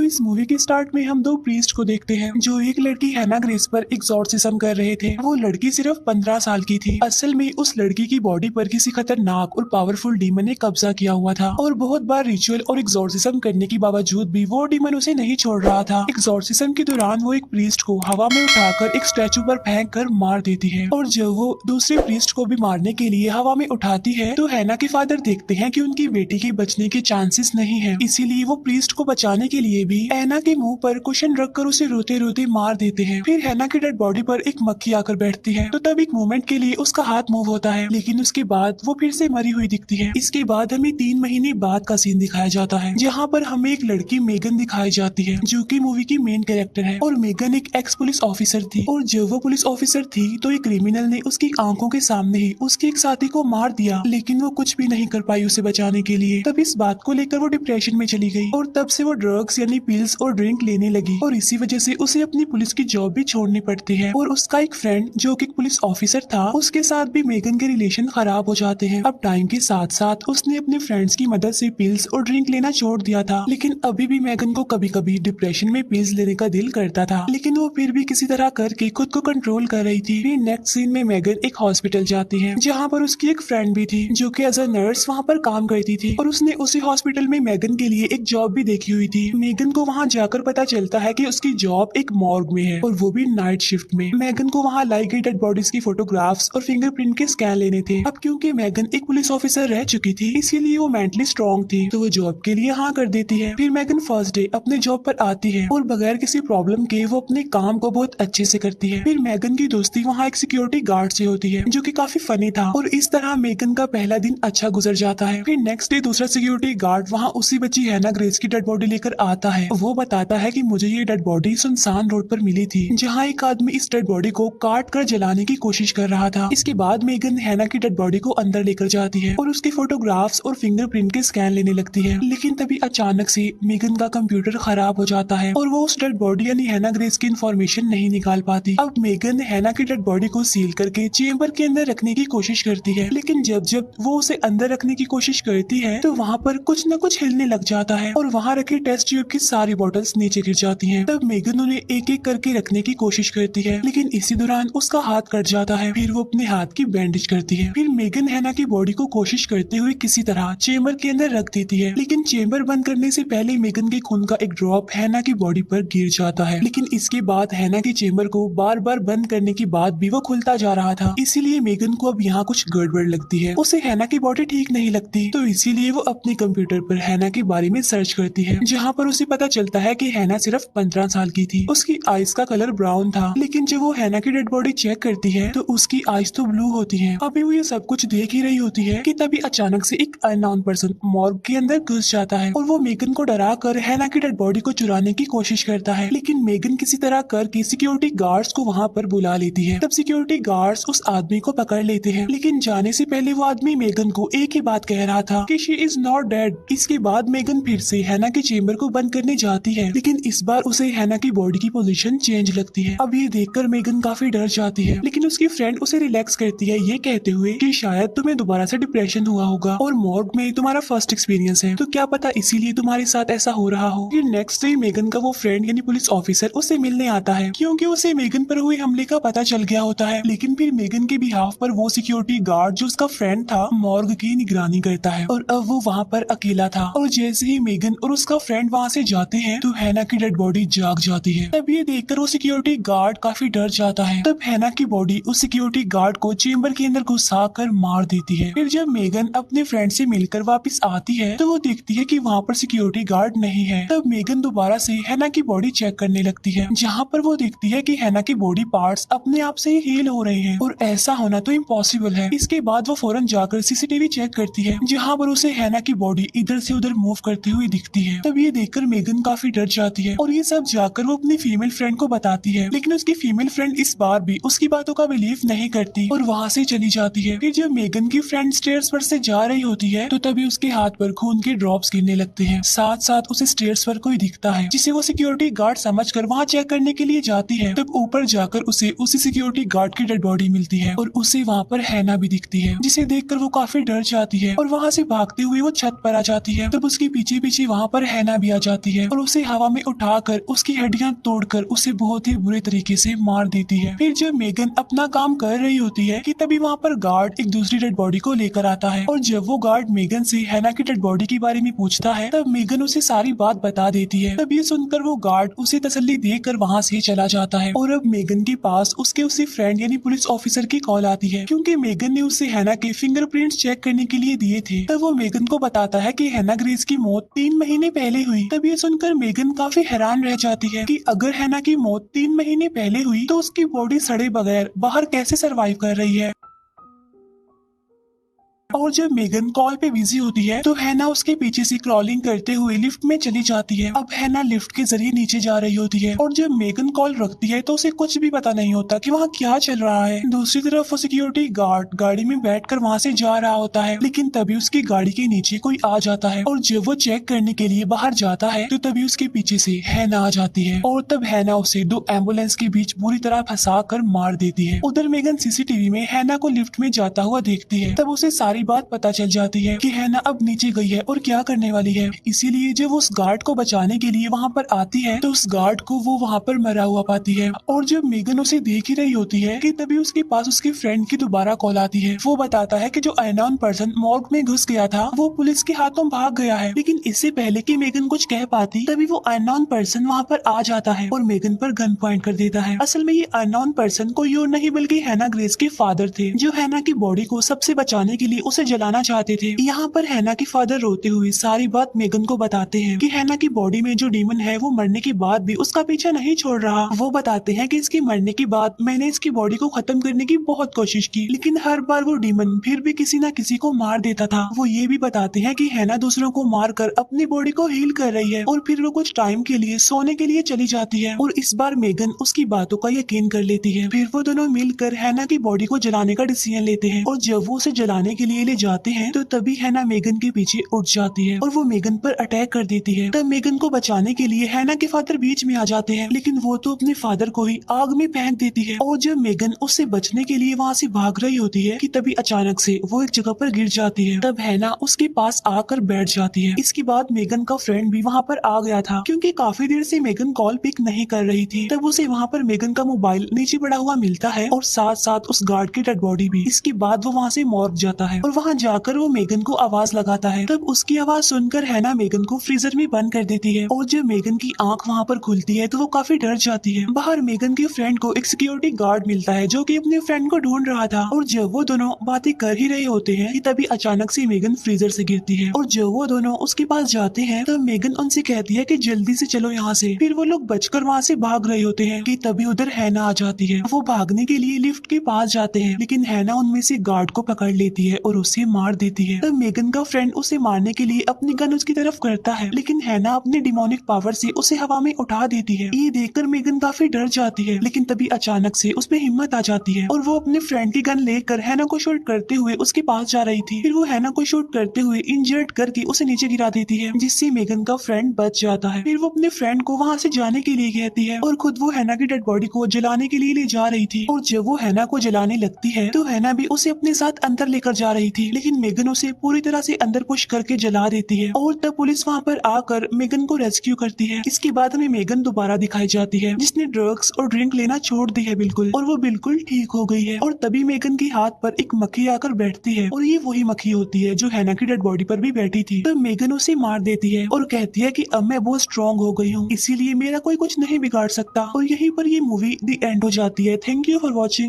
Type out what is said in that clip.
इस मूवी के स्टार्ट में हम दो प्रीस्ट को देखते हैं जो एक लड़की हैना ग्रेस पर एग्जॉर्सिज्म कर रहे थे। वो लड़की सिर्फ 15 साल की थी। असल में उस लड़की की बॉडी पर किसी खतरनाक और पावरफुल डीमन ने कब्जा किया हुआ था और बहुत बार रिचुअल और एग्जॉर्सिज्म करने के बावजूद भी वो डीमन उसे नहीं छोड़ रहा था। एग्जॉर्सिज्म के दौरान वो एक प्रीस्ट को हवा में उठाकर एक स्टैचू पर फेंक कर मार देती है और जब वो दूसरे प्रीस्ट को भी मारने के लिए हवा में उठाती है तो हैना के फादर देखते हैं कि उनकी बेटी के बचने के चांसेस नहीं है। इसीलिए वो प्रीस्ट को बचाने के लिए भी हैना के मुंह पर कुशन रखकर उसे रोते रोते मार देते हैं। फिर हैना की डेड बॉडी पर एक मक्खी आकर बैठती है तो तब एक मोमेंट के लिए उसका हाथ मूव होता है, लेकिन उसके बाद वो फिर से मरी हुई दिखती है। इसके बाद हमें 3 महीने बाद का सीन दिखाया जाता है जहाँ पर हमें एक लड़की मेगन दिखाई जाती है जो कि मूवी की मेन कैरेक्टर है। और मेगन एक एक्स पुलिस ऑफिसर थी और जब वो पुलिस ऑफिसर थी तो एक क्रिमिनल ने उसकी आंखों के सामने ही उसके एक साथी को मार दिया, लेकिन वो कुछ भी नहीं कर पाई उसे बचाने के लिए। तब इस बात को लेकर वो डिप्रेशन में चली गई और तब से वो ड्रग्स यानी पिल्स और ड्रिंक लेने लगी और इसी वजह से उसे अपनी पुलिस की जॉब भी छोड़नी पड़ती है। और उसका एक फ्रेंड जो कि पुलिस ऑफिसर था उसके साथ भी मेगन के रिलेशन खराब हो जाते हैं। अब टाइम के साथ साथ उसने अपने फ्रेंड्स की मदद से पिल्स और ड्रिंक लेना छोड़ दिया था, लेकिन अभी भी मेगन को कभी कभी डिप्रेशन में पिल्स लेने का दिल करता था, लेकिन वो फिर भी किसी तरह करके खुद को कंट्रोल कर रही थी। फिर नेक्स्ट सीन में मेगन एक हॉस्पिटल जाती है जहाँ पर उसकी एक फ्रेंड भी थी जो कि एज अ नर्स वहाँ पर काम करती थी और उसने उसी हॉस्पिटल में मेगन के लिए एक जॉब भी देखी हुई थी। मेगन को वहाँ जाकर पता चलता है कि उसकी जॉब एक मॉर्ग में है और वो भी नाइट शिफ्ट में। मेगन को वहाँ लाई गई डेड बॉडीज की फोटोग्राफ्स और फिंगरप्रिंट के स्कैन लेने थे। अब क्योंकि मेगन एक पुलिस ऑफिसर रह चुकी थी इसीलिए वो मेंटली स्ट्रॉन्ग थी तो वो जॉब के लिए हाँ कर देती है। फिर मेगन फर्स्ट डे अपने जॉब पर आती है और बगैर किसी प्रॉब्लम के वो अपने काम को बहुत अच्छे से करती है। फिर मेगन की दोस्ती वहाँ एक सिक्योरिटी गार्ड से होती है जो कि काफी फनी था और इस तरह मेगन का पहला दिन अच्छा गुजर जाता है। फिर नेक्स्ट डे दूसरा सिक्योरिटी गार्ड वहाँ उसी बच्ची हैना ग्रेस की डेड बॉडी लेकर आता है। वो बताता है कि मुझे ये डेड बॉडी सुनसान रोड पर मिली थी जहाँ एक आदमी इस डेड बॉडी को काट कर जलाने की कोशिश कर रहा था। इसके बाद मेगन हैना की डेड बॉडी को अंदर लेकर जाती है और उसकी फोटोग्राफ्स और फिंगरप्रिंट के स्कैन लेने लगती है, लेकिन तभी अचानक से मेगन का कंप्यूटर खराब हो जाता है और वो उस डेड बॉडी यानी हैना ग्रेस की इन्फॉर्मेशन नहीं निकाल पाती। अब मेगन हैना की डेड बॉडी को सील करके चेम्बर के अंदर रखने की कोशिश करती है, लेकिन जब जब वो उसे अंदर रखने की कोशिश करती है तो वहाँ पर कुछ न कुछ हिलने लग जाता है और वहाँ रखे टेस्ट ट्यूब की सारी बॉटल्स नीचे गिर जाती हैं। तब मेगन उन्हें एक एक करके रखने की कोशिश करती है, लेकिन इसी दौरान उसका हाथ कट जाता है। फिर वो अपने हाथ की बैंडेज करती है। फिर मेगन हैना की बॉडी को कोशिश करते हुए किसी तरह चेम्बर के अंदर रख देती है, लेकिन चेम्बर बंद करने से पहले मेगन के खून का एक ड्रॉप हैना की बॉडी पर गिर जाता है। लेकिन इसके बाद हैना की चेम्बर को बार बार बंद करने के बाद भी वो खुलता जा रहा था, इसीलिए मेगन को अब यहाँ कुछ गड़बड़ लगती है। उसे हैना की बॉडी ठीक नहीं लगती तो इसीलिए वो अपने कंप्यूटर पर हैना के बारे में सर्च करती है, जहाँ पर उसे पता चलता है कि हैना सिर्फ 15 साल की थी। उसकी आईज का कलर ब्राउन था, लेकिन जब वो हैना की डेड बॉडी चेक करती है तो उसकी आईज तो ब्लू होती है। अभी वो ये सब कुछ देख ही रही होती है कि तभी अचानक से एक अननोन पर्सन मॉर्ग के अंदर घुस जाता है और वो मेगन को डरा कर हैना की डेड बॉडी को चुराने की कोशिश करता है, लेकिन मेगन किसी तरह करके सिक्योरिटी गार्ड्स को वहाँ पर बुला लेती है। तब सिक्योरिटी गार्ड्स उस आदमी को पकड़ लेते हैं, लेकिन जाने से पहले वो आदमी मेगन को एक ही बात कह रहा था कि शी इज नॉट डेड। इसके बाद मेगन फिर से हैना के चेम्बर को बंद करने जाती है, लेकिन इस बार उसे हैना की बॉडी की पोजीशन चेंज लगती है। अब ये देखकर मेगन काफी डर जाती है, लेकिन उसकी फ्रेंड उसे रिलैक्स करती है ये कहते हुए कि शायद तुम्हें दोबारा से डिप्रेशन हुआ होगा और मॉर्ग में तुम्हारा फर्स्ट एक्सपीरियंस है तो क्या पता इसीलिए तुम्हारे साथ ऐसा हो रहा हो। फिर नेक्स्ट डे मेगन का वो फ्रेंड यानी पुलिस ऑफिसर उसे मिलने आता है क्योंकि उसे मेगन पर हुए हमले का पता चल गया होता है, लेकिन फिर मेगन के बिहाफ पर वो सिक्योरिटी गार्ड जो उसका फ्रेंड था मॉर्ग की निगरानी करता है और अब वो वहाँ पर अकेला था। और जैसे ही मेगन और उसका फ्रेंड वहाँ से जाते हैं तो हैना की डेड बॉडी जाग जाती है। तब ये देखकर वो सिक्योरिटी गार्ड काफी डर जाता है। तब हैना की बॉडी उस सिक्योरिटी गार्ड को चेम्बर के अंदर घुसा कर मार देती है। फिर जब मेगन अपने फ्रेंड से मिलकर वापस आती है तो वो देखती है कि वहाँ पर सिक्योरिटी गार्ड नहीं है। तब मेगन दोबारा से हैना की बॉडी चेक करने लगती है, जहाँ पर वो देखती है कि हैना की बॉडी पार्ट्स अपने आप से ही हील हो रहे हैं और ऐसा होना तो इम्पॉसिबल है। इसके बाद वो फौरन जाकर सीसीटीवी चेक करती है, जहाँ पर उसे हैना की बॉडी इधर से उधर मूव करती हुई दिखती है। तब ये देखकर मेगन काफी डर जाती है और ये सब जाकर वो अपनी फीमेल फ्रेंड को बताती है, लेकिन उसकी फीमेल फ्रेंड इस बार भी उसकी बातों का बिलीव नहीं करती और वहाँ से चली जाती है। फिर जब मेगन की फ्रेंड स्टेयर्स पर से जा रही होती है तो तभी उसके हाथ पर खून के ड्रॉप्स गिरने लगते हैं। साथ साथ उसे स्टेयर्स पर कोई दिखता है जिसे वो सिक्योरिटी गार्ड समझकर वहाँ चेक करने के लिए जाती है। तब ऊपर जाकर उसे उसी सिक्योरिटी गार्ड की डेड बॉडी मिलती है और उसे वहाँ पर हैना भी दिखती है, जिसे देखकर वो काफी डर जाती है और वहाँ से भागते हुए वो छत पर आ जाती है। तब उसके पीछे पीछे वहाँ पर हैना भी आ जाती है और उसे हवा में उठाकर उसकी हड्डियां तोड़कर उसे बहुत ही बुरे तरीके से मार देती है। फिर जब मेगन अपना काम कर रही होती है कि तभी वहाँ पर गार्ड एक दूसरी डेड बॉडी को लेकर आता है और जब वो गार्ड मेगन से हैना की डेड बॉडी के बारे में पूछता है तब मेगन उसे सारी बात बता देती है। तब ये सुनकर वो गार्ड उसे तसल्ली देकर वहाँ से चला जाता है और अब मेगन के पास उसके उसी फ्रेंड यानी पुलिस ऑफिसर की कॉल आती है क्योंकि मेगन ने उसे हैना के फिंगरप्रिंट्स चेक करने के लिए दिए थे। तब वो मेगन को बताता है कि हैना ग्रेस की मौत 3 महीने पहले हुई। तब ये सुनकर मेगन काफी हैरान रह जाती है कि अगर हैना की मौत 3 महीने पहले हुई तो उसकी बॉडी सड़े बगैर बाहर कैसे सरवाइव कर रही है। और जब मेगन कॉल पे बिजी होती है तो हैना उसके पीछे से क्रॉलिंग करते हुए लिफ्ट में चली जाती है। अब हैना लिफ्ट के जरिए नीचे जा रही होती है और जब मेगन कॉल रखती है तो उसे कुछ भी पता नहीं होता कि वहाँ क्या चल रहा है। दूसरी तरफ वो सिक्योरिटी गार्ड गाड़ी में बैठकर वहाँ से जा रहा होता है लेकिन तभी उसकी गाड़ी के नीचे कोई आ जाता है और जब वो चेक करने के लिए बाहर जाता है तो तभी उसके पीछे से हैना आ जाती है और तब हैना उसे 2 एम्बुलेंस के बीच बुरी तरह फंसा कर मार देती है। उधर मेगन सीसीटीवी में हैना को लिफ्ट में जाता हुआ देखती है। तब उसे सारी बात पता चल जाती है कि हैना अब नीचे गई है और क्या करने वाली है। इसीलिए जब उस गार्ड को बचाने के लिए वहाँ पर आती है तो उस गार्ड को वो वहाँ पर मरा हुआ पाती है और जब मेगन उसे देख ही रही होती है कि तभी उसके पास उसके फ्रेंड की दोबारा कॉल आती है। वो बताता है कि जो अननोन पर्सन मॉर्ग में घुस गया था वो पुलिस के हाथों भाग गया है। लेकिन इससे पहले कि मेगन कुछ कह पाती तभी वो अननोन पर्सन वहाँ पर आ जाता है और मेगन पर गन पॉइंट कर देता है। असल में ये अननोन पर्सन कोई और नहीं बल्कि हैना ग्रेस के फादर थे जो हैना की बॉडी को सबसे बचाने के लिए उसे जलाना चाहते थे। यहाँ पर हैना के फादर रोते हुए सारी बात मेगन को बताते हैं कि हैना की बॉडी में जो डीमन है वो मरने के बाद भी उसका पीछा नहीं छोड़ रहा। वो बताते हैं कि इसके मरने के बाद मैंने इसकी बॉडी को खत्म करने की बहुत कोशिश की लेकिन हर बार वो डीमन फिर भी किसी न किसी को मार देता था। वो ये भी बताते हैं कि हैना दूसरों को मार कर अपनी बॉडी को हील कर रही है और फिर वो कुछ टाइम के लिए सोने के लिए चली जाती है और इस बार मेगन उसकी बातों का यकीन कर लेती है। फिर वो दोनों मिलकर हैना की बॉडी को जलाने का डिसीजन लेते हैं और जब वो उसे जलाने के लिए ले जाते हैं तो तभी हैना मेगन के पीछे उठ जाती है और वो मेगन पर अटैक कर देती है। तब मेगन को बचाने के लिए हैना के फादर बीच में आ जाते हैं लेकिन वो तो अपने फादर को ही आग में फेंक देती है और जब मेगन उससे बचने के लिए वहाँ से भाग रही होती है कि तभी अचानक से वो एक जगह पर गिर जाती है। तब हैना उसके पास आकर बैठ जाती है। इसके बाद मेगन का फ्रेंड भी वहाँ पर आ गया था क्योंकि काफी देर से मेगन कॉल पिक नहीं कर रही थी। तब उसे वहाँ पर मेगन का मोबाइल नीचे पड़ा हुआ मिलता है और साथ साथ उस गार्ड की डेड बॉडी भी। इसके बाद वो वहाँ से मॉर्ग जाता है और वहाँ जाकर वो मेगन को आवाज लगाता है। तब उसकी आवाज सुनकर हैना मेगन को फ्रीजर में बंद कर देती है और जब मेगन की आंख वहाँ पर खुलती है तो वो काफी डर जाती है। बाहर मेगन के फ्रेंड को एक सिक्योरिटी गार्ड मिलता है जो कि अपने फ्रेंड को ढूंढ रहा था और जब वो दोनों बातें कर ही रहे होते हैं कि तभी अचानक से मेगन फ्रीजर से गिरती है और जब वो दोनों उसके पास जाते हैं तो मेगन उनसे कहती है कि जल्दी से चलो यहाँ से। फिर वो लोग बचकर वहाँ से भाग रहे होते हैं कि तभी उधर हैना आ जाती है। वो भागने के लिए लिफ्ट के पास जाते हैं लेकिन हैना उनमें से गार्ड को पकड़ लेती है और उसे मार देती है। तब मेगन का फ्रेंड उसे मारने के लिए अपनी गन उसकी तरफ करता है लेकिन हैना अपने डिमोनिक पावर से उसे हवा में उठा देती है। ये देखकर मेगन काफी डर जाती है लेकिन तभी अचानक से उसमें हिम्मत आ जाती है और वो अपने फ्रेंड की गन लेकर हैना को शूट करते हुए उसके पास जा रही थी। फिर वो हैना को शूट करते हुए इंजर्ड करके उसे नीचे गिरा देती है जिससे मेगन का फ्रेंड बच जाता है। फिर वो अपने फ्रेंड को वहाँ से जाने के लिए कहती है और खुद वो हैना की डेड बॉडी को जलाने के लिए ले जा रही थी और जब वो हैना को जलाने लगती है तो हैना भी उसे अपने साथ अंदर लेकर जा रही थी लेकिन मेगन उसे पूरी तरह से अंदर पुश करके जला देती है और तब पुलिस वहाँ पर आकर मेगन को रेस्क्यू करती है। इसके बाद हमें मेगन दोबारा दिखाई जाती है जिसने ड्रग्स और ड्रिंक लेना छोड़ दी है बिल्कुल और वो बिल्कुल ठीक हो गई है और तभी मेगन के हाथ पर एक मक्खी आकर बैठती है और ये वही मक्खी होती है जो हैना की डेड बॉडी पर भी बैठी थी। तो मेगन उसे मार देती है और कहती है कि अब मैं बहुत स्ट्रॉन्ग हो गई हूँ इसीलिए मेरा कोई कुछ नहीं बिगाड़ सकता और यहीं पर ये मूवी द एंड हो जाती है। Thank you for watching.